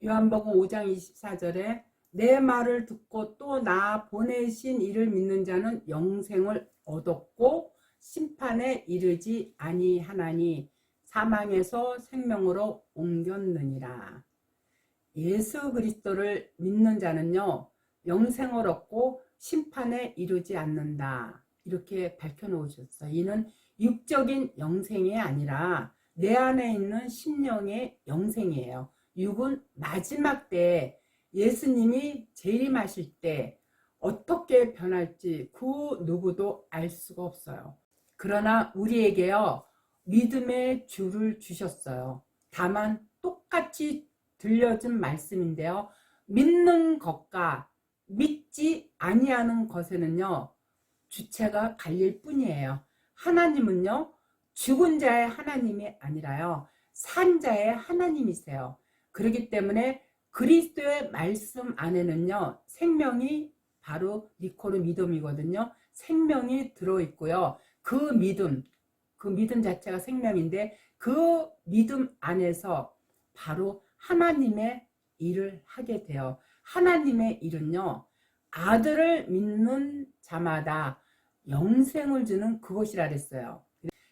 요한복음 5장 24절에 내 말을 듣고 또 나 보내신 이를 믿는 자는 영생을 얻었고 심판에 이르지 아니하나니 사망에서 생명으로 옮겼느니라. 예수 그리스도를 믿는 자는요, 영생을 얻고 심판에 이르지 않는다. 이렇게 밝혀놓으셨어요. 이는 육적인 영생이 아니라 내 안에 있는 심령의 영생이에요. 육은 마지막 때에 예수님이 재림하실 때 어떻게 변할지 그 누구도 알 수가 없어요. 그러나 우리에게요, 믿음의 주를 주셨어요. 다만 똑같이 들려준 말씀인데요, 믿는 것과 믿지 아니하는 것에는요, 주체가 갈릴 뿐이에요. 하나님은요, 죽은 자의 하나님이 아니라요, 산 자의 하나님이세요. 그렇기 때문에 그리스도의 말씀 안에는요, 생명이 바로 니코르 믿음이거든요. 생명이 들어있고요. 그 믿음 자체가 생명인데 그 믿음 안에서 바로 하나님의 일을 하게 돼요. 하나님의 일은요, 아들을 믿는 자마다 영생을 주는 그것이라 그랬어요.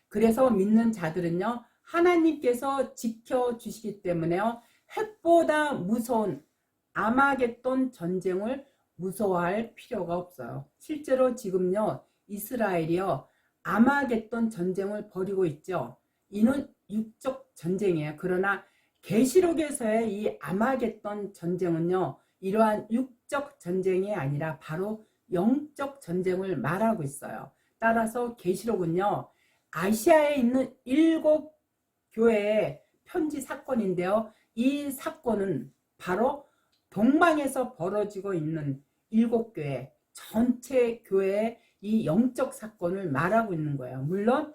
그래서 믿는 자들은요, 하나님께서 지켜주시기 때문에요, 핵보다 무서운 아마겟돈 전쟁을 무서워할 필요가 없어요. 실제로 지금요, 이스라엘이요, 아마겟돈 전쟁을 벌이고 있죠. 이는 육적 전쟁이에요. 그러나 계시록에서의 이 아마겟돈 전쟁은요, 이러한 육적 전쟁이 아니라 바로 영적 전쟁을 말하고 있어요. 따라서 계시록은요, 아시아에 있는 7교회의 편지 사건인데요, 이 사건은 바로 동방에서 벌어지고 있는 7교회 전체 교회의 이 영적 사건을 말하고 있는 거예요. 물론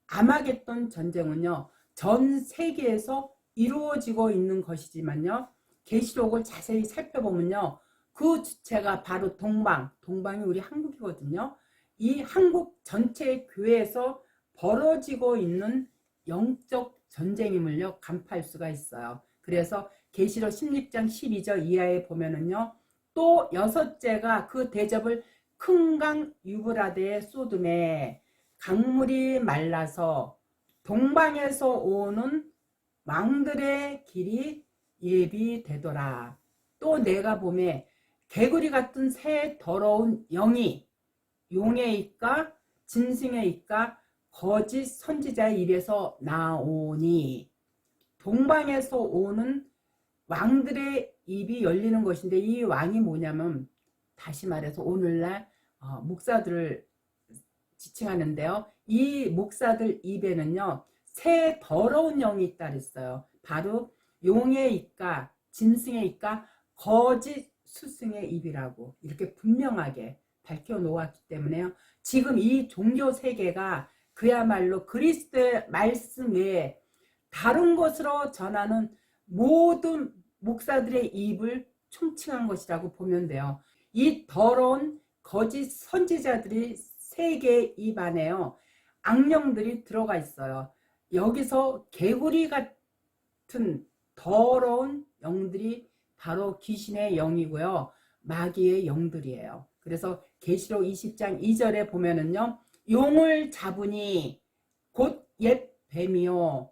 아마겟돈 전쟁은요, 전 세계에서 이루어지고 있는 것이지만요, 계시록을 자세히 살펴보면요, 그 주체가 바로 동방이 우리 한국이거든요. 이 한국 전체 교회에서 벌어지고 있는 영적 전쟁임을요, 간파할 수가 있어요. 그래서 계시록 16장 12절 이하에 보면은요, 또 여섯째가 그 대접을 큰 강 유브라데에 쏟음에 강물이 말라서 동방에서 오는 왕들의 길이 예비되더라. 또 내가 보매 개구리 같은 새 더러운 영이 용의 입과 짐승의 입과 거짓 선지자의 입에서 나오니, 동방에서 오는 왕들의 입이 열리는 것인데, 이 왕이 뭐냐면 다시 말해서 오늘날 목사들을 지칭하는데요, 이 목사들 입에는요, 새 더러운 영이 있다 그랬어요. 바로 용의 입과 짐승의 입과 거짓 스승의 입이라고 이렇게 분명하게 밝혀 놓았기 때문에요, 지금 이 종교 세계가 그야말로 그리스도의 말씀 외에 다른 것으로 전하는 모든 목사들의 입을 총칭한 것이라고 보면 돼요. 이 더러운 거짓 선지자들이 세계의 입 안에요, 악령들이 들어가 있어요. 여기서 개구리 같은 더러운 영들이 바로 귀신의 영이고요, 마귀의 영들이에요. 그래서 계시록 20장 2절에 보면은요, 용을 잡으니 곧 옛 뱀이요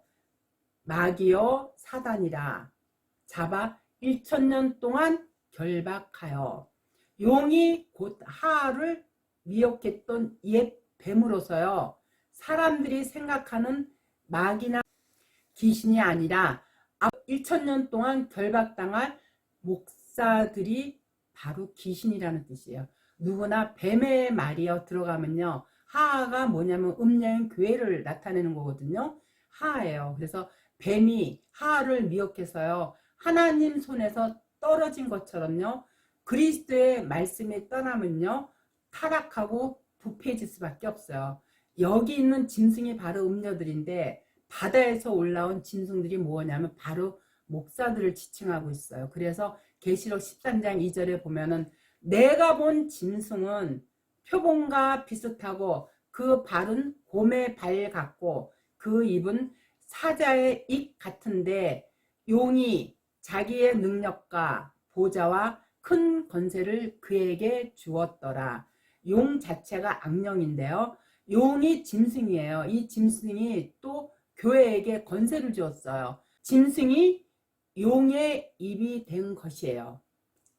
마귀요 사단이라 잡아 1000년 동안 결박하여, 용이 곧 하하를 미혹했던 옛 뱀으로서요, 사람들이 생각하는 마귀나 귀신이 아니라 1000년 동안 결박당할 목사들이 바로 귀신이라는 뜻이에요. 누구나 뱀의 말이요 들어가면요, 하하가 뭐냐면 음녀인 교회를 나타내는 거거든요. 하하예요. 그래서 뱀이 하하를 미혹해서요, 하나님 손에서 떨어진 것처럼요, 그리스도의 말씀이 떠나면요, 타락하고 부패해질 수밖에 없어요. 여기 있는 짐승이 바로 음녀들인데, 바다에서 올라온 짐승들이 뭐냐면 바로 목사들을 지칭하고 있어요. 그래서 계시록 13장 2절에 보면은 내가 본 짐승은 표범과 비슷하고 그 발은 곰의 발 같고 그 입은 사자의 입 같은데, 용이 자기의 능력과 보좌와 큰 권세를 그에게 주었더라. 용 자체가 악령인데요. 용이 짐승이에요. 이 짐승이 또 교회에게 권세를 주었어요. 짐승이 용의 입이 된 것이에요.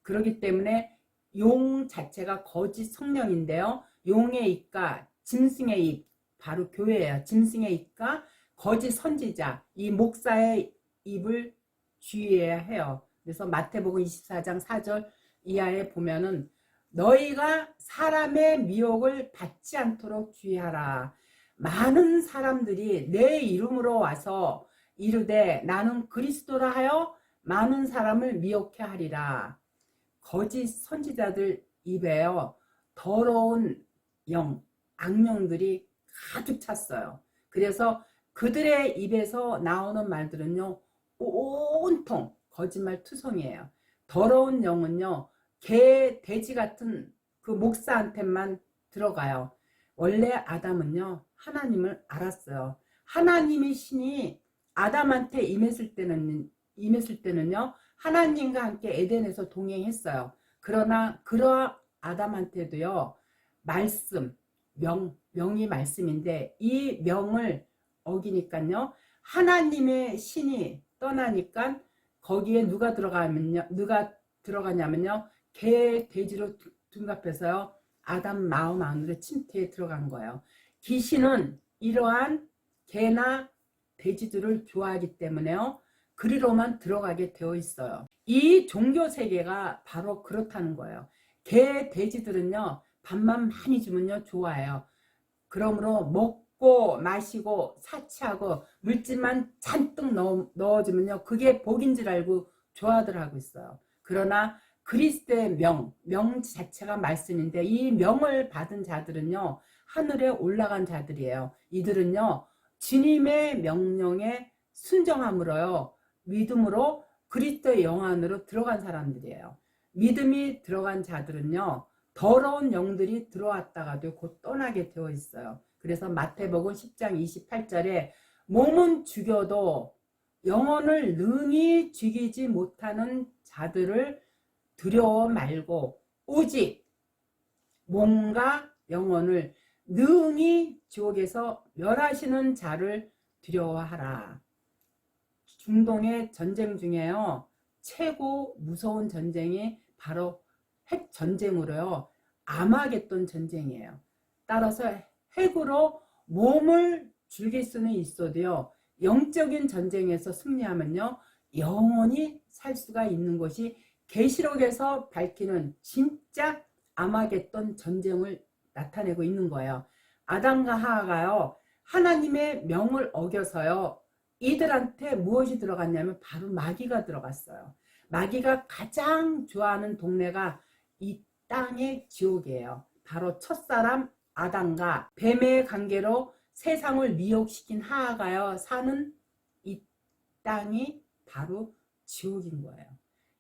그렇기 때문에 용 자체가 거짓 성령인데요. 용의 입과 짐승의 입, 바로 교회예요. 짐승의 입과 거짓 선지자, 이 목사의 입을 주의해야 해요. 그래서 마태복음 24장 4절 이하에 보면은 너희가 사람의 미혹을 받지 않도록 주의하라. 많은 사람들이 내 이름으로 와서 이르되 나는 그리스도라 하여 많은 사람을 미혹해 하리라. 거짓 선지자들 입에요, 더러운 영, 악령들이 가득 찼어요. 그래서 그들의 입에서 나오는 말들은요, 온통 거짓말 투성이에요. 더러운 영은요, 개, 돼지 같은 그 목사한테만 들어가요. 원래 아담은요, 하나님을 알았어요. 하나님의 신이 아담한테 임했을 때는요, 하나님과 함께 에덴에서 동행했어요. 그러나 그러한 아담한테도요, 말씀, 명이 말씀인데 이 명을 어기니까요, 하나님의 신이 떠나니까 거기에 누가 들어가냐면요, 개, 돼지로 둔갑해서요, 아담 마음 안으로 침태에 들어간 거예요. 귀신은 이러한 개나 돼지들을 좋아하기 때문에요, 그리로만 들어가게 되어 있어요. 이 종교 세계가 바로 그렇다는 거예요. 개, 돼지들은요, 밥만 많이 주면요, 좋아해요. 그러므로 먹고 마시고 사치하고 물질만 잔뜩 넣어주면요, 그게 복인 줄 알고 좋아들 하고 있어요. 그러나 그리스도의 명 자체가 말씀인데 이 명을 받은 자들은요, 하늘에 올라간 자들이에요. 이들은요, 주님의 명령에 순종함으로요, 믿음으로 그리스도의 영 안으로 들어간 사람들이에요. 믿음이 들어간 자들은요, 더러운 영들이 들어왔다가도 곧 떠나게 되어 있어요. 그래서 마태복음 10장 28절에 몸은 죽여도 영혼을 능히 죽이지 못하는 자들을 두려워 말고 오직 몸과 영혼을 능히 지옥에서 멸하시는 자를 두려워하라. 중동의 전쟁 중에요, 최고 무서운 전쟁이 바로 핵 전쟁으로요, 아마겟돈 전쟁이에요. 따라서 핵으로 몸을 죽일 수는 있어도요, 영적인 전쟁에서 승리하면요, 영원히 살 수가 있는 것이 계시록에서 밝히는 진짜 아마겟돈 전쟁을 나타내고 있는 거예요. 아담과 하와가요, 하나님의 명을 어겨서요, 이들한테 무엇이 들어갔냐면 바로 마귀가 들어갔어요. 마귀가 가장 좋아하는 동네가 이 땅의 지옥이에요. 바로 첫사람 아담과 뱀의 관계로 세상을 미혹시킨 하와가요, 사는 이 땅이 바로 지옥인 거예요.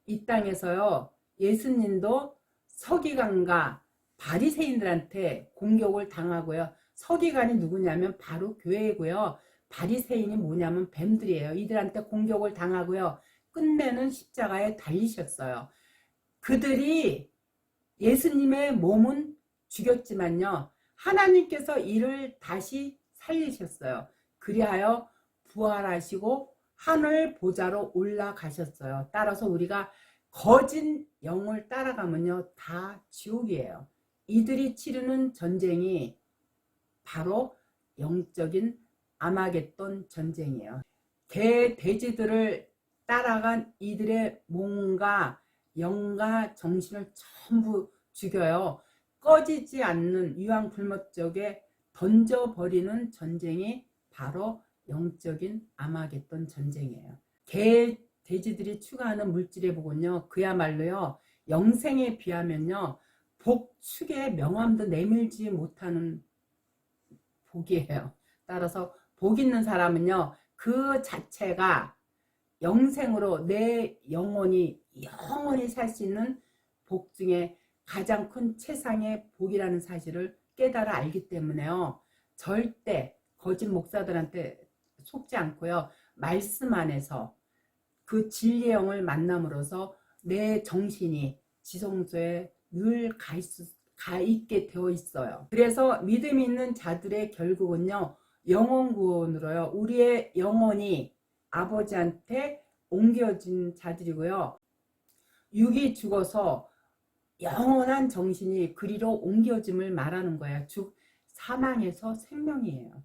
이 땅에서요, 예수님도 서기관과 바리새인들한테 공격을 당하고요. 서기관이 누구냐면 바로 교회고요. 바리새인이 뭐냐면 뱀들이에요. 이들한테 공격을 당하고요, 끝내는 십자가에 달리셨어요. 그들이 예수님의 몸은 죽였지만요, 하나님께서 이를 다시 살리셨어요. 그리하여 부활하시고 하늘 보좌로 올라가셨어요. 따라서 우리가 거짓 영을 따라가면요, 다 지옥이에요. 이들이 치르는 전쟁이 바로 영적인 아마겟돈 전쟁이에요. 개, 돼지들을 따라간 이들의 몸과 영과 정신을 전부 죽여요. 꺼지지 않는 유황불목적에 던져버리는 전쟁이 바로 영적인 아마겟돈 전쟁이에요. 개, 돼지들이 추구하는 물질의 복은요, 그야말로요, 영생에 비하면요, 복축의 명함도 내밀지 못하는 복이에요. 따라서 복 있는 사람은요, 그 자체가 영생으로 내 영혼이 살 수 있는 복 중에 가장 큰 최상의 복이라는 사실을 깨달아 알기 때문에요, 절대 거짓 목사들한테 속지 않고요, 말씀 안에서 그 진리의 영을 만남으로써 내 정신이 지성소에 늘 가 있게 되어 있어요. 그래서 믿음이 있는 자들의 결국은요, 영혼 구원으로요, 우리의 영혼이 아버지한테 옮겨진 자들이고요, 육이 죽어서 영원한 정신이 그리로 옮겨짐을 말하는 거예요. 즉 사망에서 생명이에요.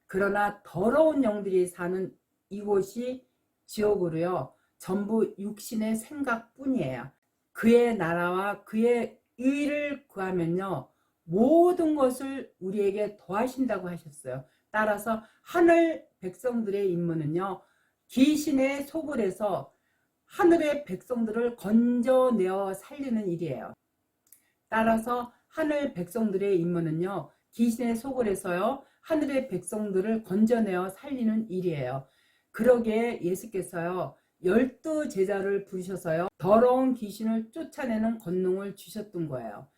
그러나 더러운 영들이 사는 이곳이 지옥으로요, 전부 육신의 생각뿐이에요. 그의 나라와 그의 의를 구하면요, 모든 것을 우리에게 더하신다고 하셨어요. 따라서 하늘 백성들의 임무는요, 귀신의 속을 해서 하늘의 백성들을 건져내어 살리는 일이에요. 따라서 하늘 백성들의 임무는요, 귀신의 속을 해서요, 하늘의 백성들을 건져내어 살리는 일이에요. 그러기에 예수께서요, 12제자를 부르셔서요, 더러운 귀신을 쫓아내는 권능을 주셨던 거예요.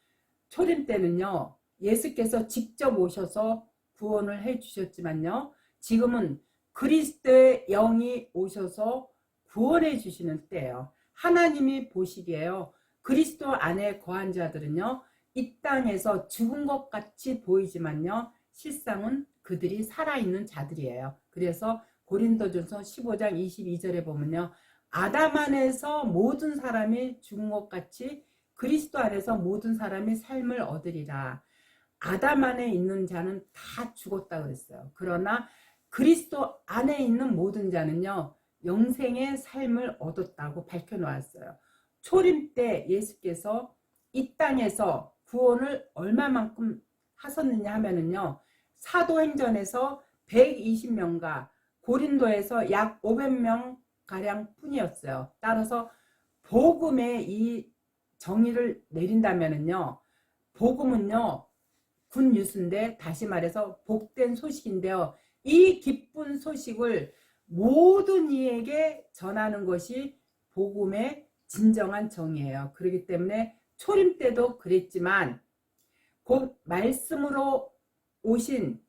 초림 때는요, 예수께서 직접 오셔서 구원을 해 주셨지만요, 지금은 그리스도의 영이 오셔서 구원해 주시는 때예요. 하나님이 보시기에요, 그리스도 안에 거한 자들은요, 이 땅에서 죽은 것 같이 보이지만요, 실상은 그들이 살아있는 자들이에요. 그래서 고린도전서 15장 22절에 보면요, 아담 안에서 모든 사람이 죽은 것 같이 그리스도 안에서 모든 사람이 삶을 얻으리라. 아담 안에 있는 자는 다 죽었다 그랬어요. 그러나 그리스도 안에 있는 모든 자는요, 영생의 삶을 얻었다고 밝혀놓았어요. 초림 때 예수께서 이 땅에서 구원을 얼마만큼 하셨느냐 하면은요, 사도행전에서 120명과 고린도에서 약 500명 가량 뿐이었어요. 따라서 복음의 이 정의를 내린다면은요, 복음은요, 굿뉴스인데, 다시 말해서 복된 소식인데요, 이 기쁜 소식을 모든 이에게 전하는 것이 복음의 진정한 정의예요. 그렇기 때문에 초림 때도 그랬지만 곧 말씀으로 오신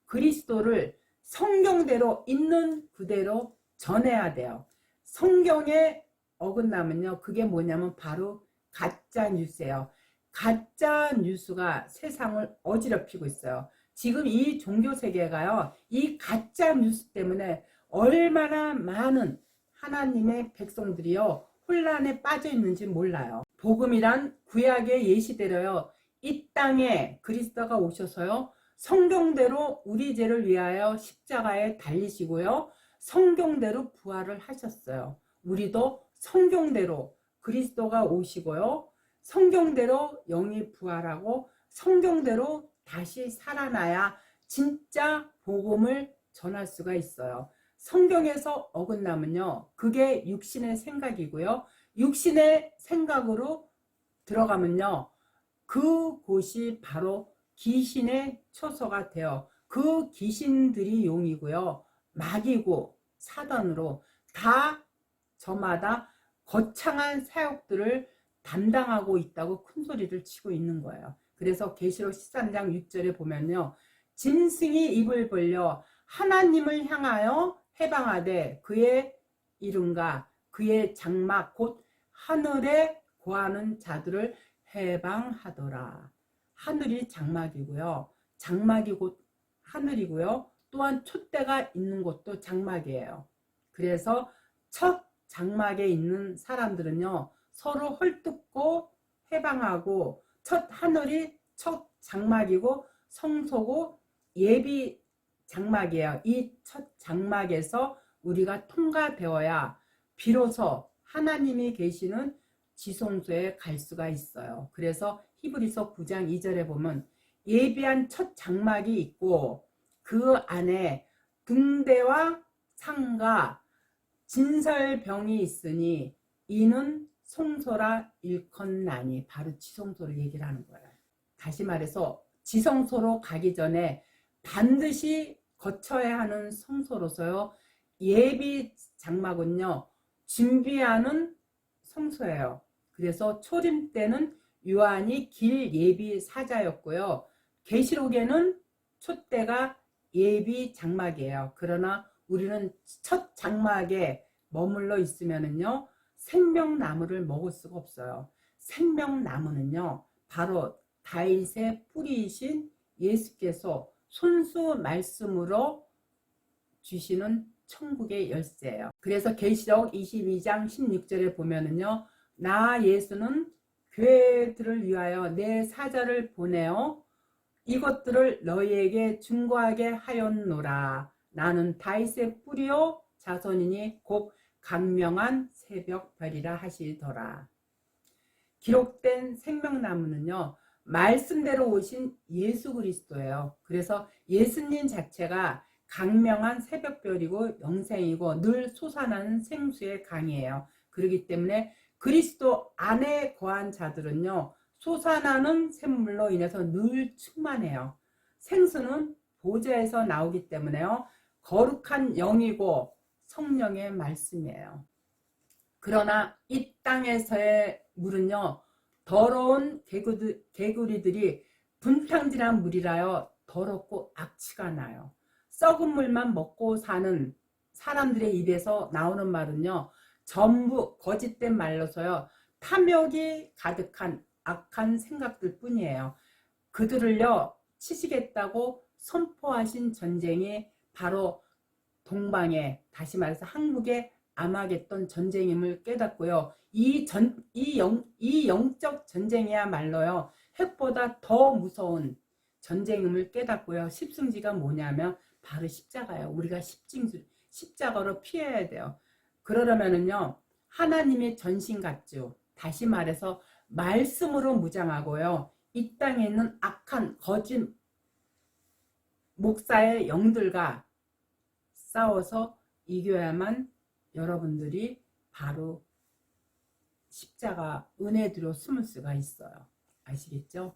그리스도를 성경대로 있는 그대로 전해야 돼요. 성경에 어긋나면요, 그게 뭐냐면 바로 가짜 뉴스예요. 가짜 뉴스가 세상을 어지럽히고 있어요. 지금 이 종교 세계가요, 이 가짜 뉴스 때문에 얼마나 많은 하나님의 백성들이요, 혼란에 빠져 있는지 몰라요. 복음이란 구약의 예시대로요, 이 땅에 그리스도가 오셔서요, 성경대로 우리 죄를 위하여 십자가에 달리시고요, 성경대로 부활을 하셨어요. 우리도 성경대로 그리스도가 오시고요, 성경대로 영이 부활하고 성경대로 다시 살아나야 진짜 복음을 전할 수가 있어요. 성경에서 어긋나면요, 그게 육신의 생각이고요, 육신의 생각으로 들어가면요, 그곳이 바로 귀신의 처소가 되어 그 귀신들이 용이고요, 마귀고 사단으로 다 저마다 거창한 사역들을 담당하고 있다고 큰 소리를 치고 있는 거예요. 그래서 계시록 13장 6절에 보면요, 짐승이 입을 벌려 하나님을 향하여 해방하되 그의 이름과 그의 장막 곧 하늘에 거하는 자들을 해방하더라. 하늘이 장막이고요, 장막이 곧 하늘이고요, 또한 촛대가 있는 곳도 장막이에요. 그래서 첫 장막에 있는 사람들은요, 서로 헐뜯고 해방하고, 첫 하늘이 첫 장막이고 성소고 예비 장막이에요. 이 첫 장막에서 우리가 통과되어야 비로소 하나님이 계시는 지성소에 갈 수가 있어요. 그래서 히브리서 9장 2절에 보면 예비한 첫 장막이 있고 그 안에 등대와 상과 진설병이 있으니 이는 성소라 일컫나니, 바로 지성소를 얘기를 하는 거예요. 다시 말해서 지성소로 가기 전에 반드시 거쳐야 하는 성소로서요, 예비 장막은요, 준비하는 성소예요. 그래서 초림 때는 요한이 길 예비 사자였고요, 계시록에는 촛대가 예비 장막이에요. 그러나 우리는 첫 장막에 머물러 있으면은요 생명나무를 먹을 수가 없어요. 생명나무는요 바로 다윗의 뿌리이신 예수께서 손수 말씀으로 주시는 천국의 열쇠예요. 그래서 계시록 22장 16절에 보면은요 나 예수는 교회들을 위하여 내 사자를 보내어 이것들을 너희에게 중고하게 하였노라. 나는 다윗의 뿌리요 자손이니 곧 강명한 새벽별이라 하시더라. 기록된 생명나무는요 말씀대로 오신 예수 그리스도예요. 그래서 예수님 자체가 강명한 새벽별이고 영생이고 늘 솟아나는 생수의 강이에요. 그렇기 때문에 그리스도 안에 거한 자들은요 솟아나는 샘물로 인해서 늘 충만해요. 생수는 보좌에서 나오기 때문에요 거룩한 영이고 성령의 말씀이에요. 그러나 이 땅에서의 물은요 더러운 개구리들이 분탕질한 물이라여 더럽고 악취가 나요. 썩은 물만 먹고 사는 사람들의 입에서 나오는 말은요 전부 거짓된 말로서요 탐욕이 가득한 악한 생각들 뿐이에요. 그들을요 치시겠다고 선포하신 전쟁이 바로 동방에, 다시 말해서 한국의 아마겟돈 전쟁임을 깨닫고요. 이 영적 전쟁이야말로요 핵보다 더 무서운 전쟁임을 깨닫고요. 십승지가 뭐냐면 바로 십자가예요. 우리가 십자가로 피해야 돼요. 그러려면은요 하나님의 전신갑주, 다시 말해서 말씀으로 무장하고요 이 땅에 있는 악한 거짓 목사의 영들과 싸워서 이겨야만 여러분들이 바로 십자가 은혜대로 숨을 수가 있어요. 아시겠죠?